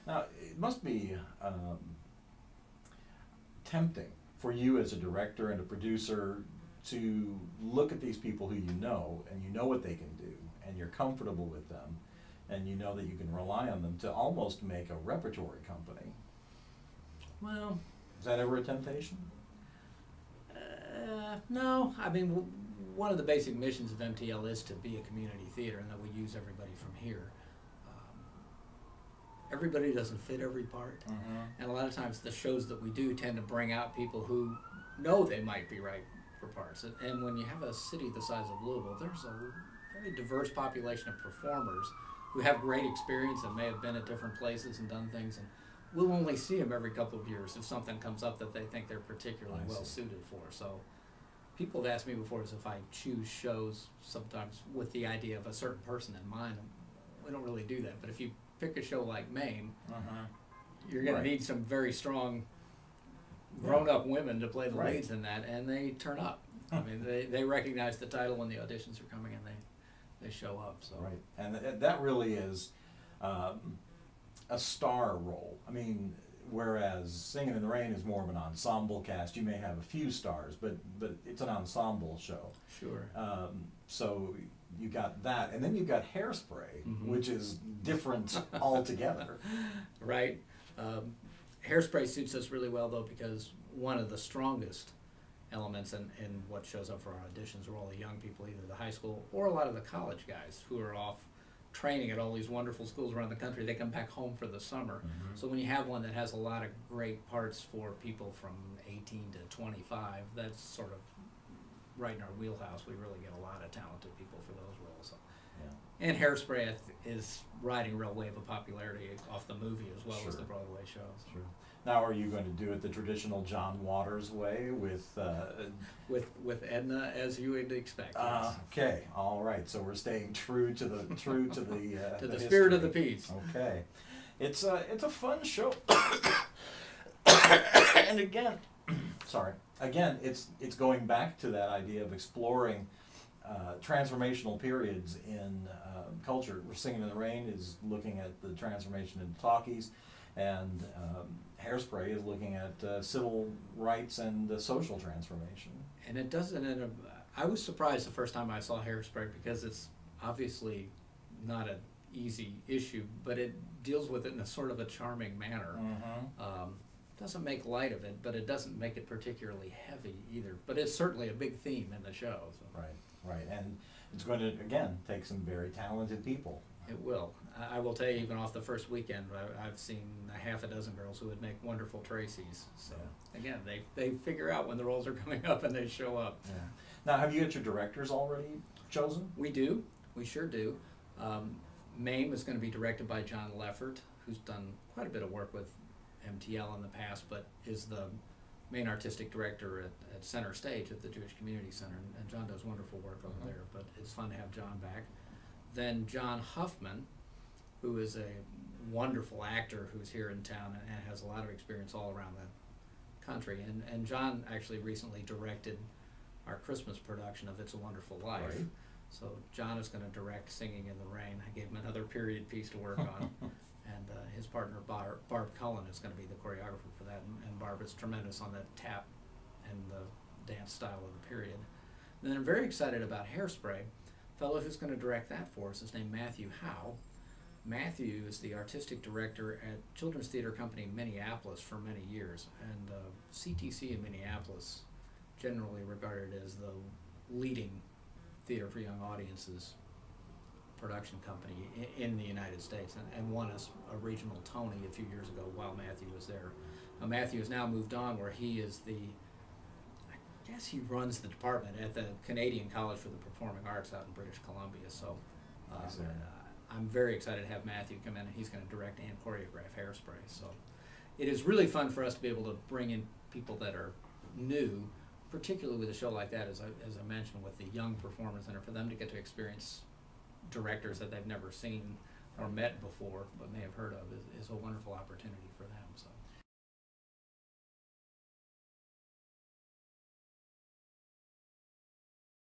Now, it must be tempting for you as a director and a producer to look at these people who you know, and you know what they can do, and you're comfortable with them, and you know that you can rely on them to almost make a repertory company. Well, is that ever a temptation? No. I mean, one of the basic missions of MTL is to be a community theater, and that we use everybody from here. Everybody doesn't fit every part, and a lot of times the shows that we do tend to bring out people who know they might be right for parts. And when you have a city the size of Louisville, there's a very diverse population of performers who have great experience and may have been at different places and done things, and we'll only see them every couple of years if something comes up that they think they're particularly well suited for. So people have asked me before as if I choose shows sometimes with the idea of a certain person in mind. We don't really do that, but if you pick a show like Mame, you're going to need some very strong grown-up women to play the leads in that, and they turn up. I mean, they recognize the title when the auditions are coming, and they show up. So and that really is a star role. I mean, whereas Singing in the Rain is more of an ensemble cast, you may have a few stars, but it's an ensemble show. Sure. So you got that, and then you've got Hairspray, which is different altogether. Right. Hairspray suits us really well, though, because one of the strongest elements in what shows up for our auditions are all the young people, either the high school or a lot of the college guys who are off training at all these wonderful schools around the country. They come back home for the summer. So when you have one that has a lot of great parts for people from 18 to 25, that's sort of right in our wheelhouse. We really get a lot of talented people for those roles. So. Yeah. And Hairspray is riding a real wave of popularity off the movie as well as the Broadway shows. Sure. Now, are you going to do it the traditional John Waters way with Edna, as you would expect? Yes. Okay, all right. So we're staying true to the to the spirit of the piece. Okay, it's a fun show, and again, again, it's going back to that idea of exploring transformational periods in culture. We're Singing in the Rain is looking at the transformation in talkies, and Hairspray is looking at civil rights and social transformation. And it doesn't. I was surprised the first time I saw Hairspray because it's obviously not an easy issue, but it deals with it in a sort of a charming manner. Doesn't make light of it, but it doesn't make it particularly heavy either. But it's certainly a big theme in the show. So. Right, and it's going to, again, take some very talented people. It will. I will tell you, even off the first weekend, I've seen a half a dozen girls who would make wonderful Tracys. So, again, they figure out when the roles are coming up and they show up. Yeah. Now, have you got your directors already chosen? We do. We sure do. Mame is going to be directed by John Leffert, who's done quite a bit of work with MTL in the past, but is the main artistic director at Center Stage at the Jewish Community Center, and John does wonderful work over there, but it's fun to have John back. Then John Huffman, who is a wonderful actor who's here in town and has a lot of experience all around the country, and John actually recently directed our Christmas production of It's a Wonderful Life. Right. So John is going to direct Singing in the Rain. I gave him another period piece to work on. And his partner, Barb Cullen, is going to be the choreographer for that. And Barb is tremendous on the tap and the dance style of the period. And then I'm very excited about Hairspray. The fellow who's going to direct that for us is named Matthew Howe. Matthew is the artistic director at Children's Theater Company in Minneapolis for many years. And CTC in Minneapolis, generally regarded as the leading theater for young audiences production company in the United States, and won us a regional Tony a few years ago while Matthew was there. Now, Matthew has now moved on where he is I guess he runs the department at the Canadian College for the Performing Arts out in British Columbia. So I'm very excited to have Matthew come in, and he's going to direct and choreograph Hairspray. So it is really fun for us to be able to bring in people that are new, particularly with a show like that, as I mentioned, with the young performers in it, for them to get to experience directors that they've never seen or met before but may have heard of is a wonderful opportunity for them. So.